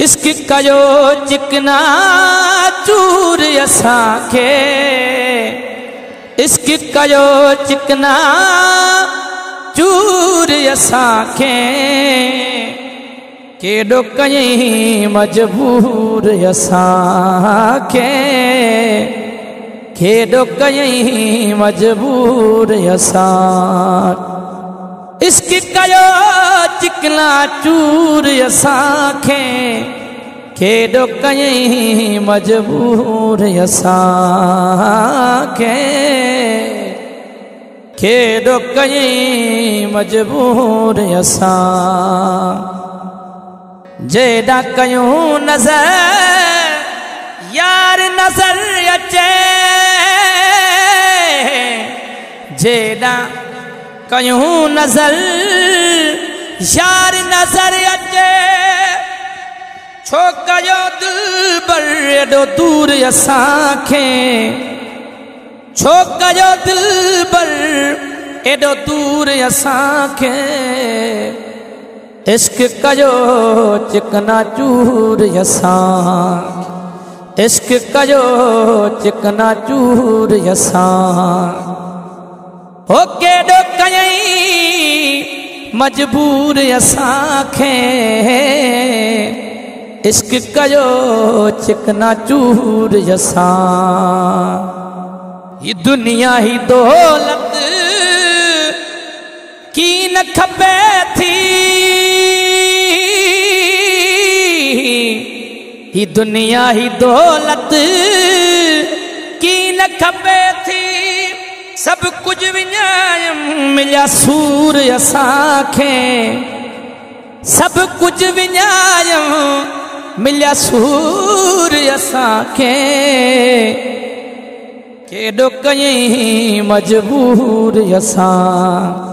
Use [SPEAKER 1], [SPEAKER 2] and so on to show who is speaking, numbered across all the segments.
[SPEAKER 1] इश्क कयो चिकना चूर असांखे, इश्क कयो चिकना चूर असांखे, केॾो कयईं मजबूर असांखे, केॾो कयईं मजबूर असां। इश्क कयो चिकना चूर असांखे, केॾो कयईं मजबूर असांखे, केॾो कयईं मजबूर असां। जेॾा कयूं नज़र यार नज़र अचे, जेॾा कयूं नज़र यार नज़र अचे, छो कयो दिलबर एॾो दूर असांखे, छो कयो दिलबर एॾो दूर असांखे। इश्क कयो चिकना चूर असां, इश्क कयो चिकना चूर असां। हो केॾो कयईं मजबूर असांखे, इश्क कयो चिकना चूर असां। ये दुनिया ही दौलत की न खपे थी, ये दुनिया ही दौलत की न खपे थी, सब कुछ विञायम मिलिया सूर असांखे, सब कुछ विञायम मिलिया सूर असांखे, केॾो कयईं मजबूर असां।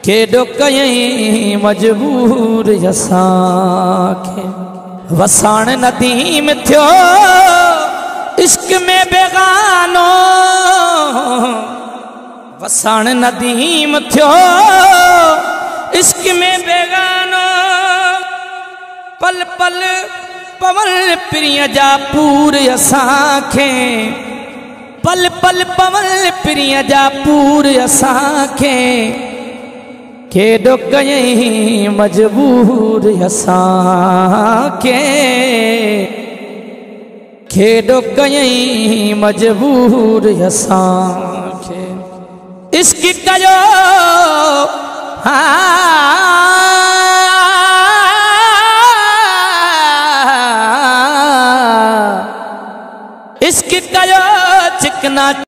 [SPEAKER 1] केॾो कयईं मजबूर असांखे। वसाण नदीम थियो इश्क में बेगानो, वसाण नदीम थियो इश्क में बेगानो, पल पल पवन प्रिय जा पूर असांखे, पल पल पवन प्रिय जा पूर असांखे, केॾो कयईं मजबूर असांखे, केॾो कयईं मजबूर असांखे। इश्क कयो इश्क कयो चिकना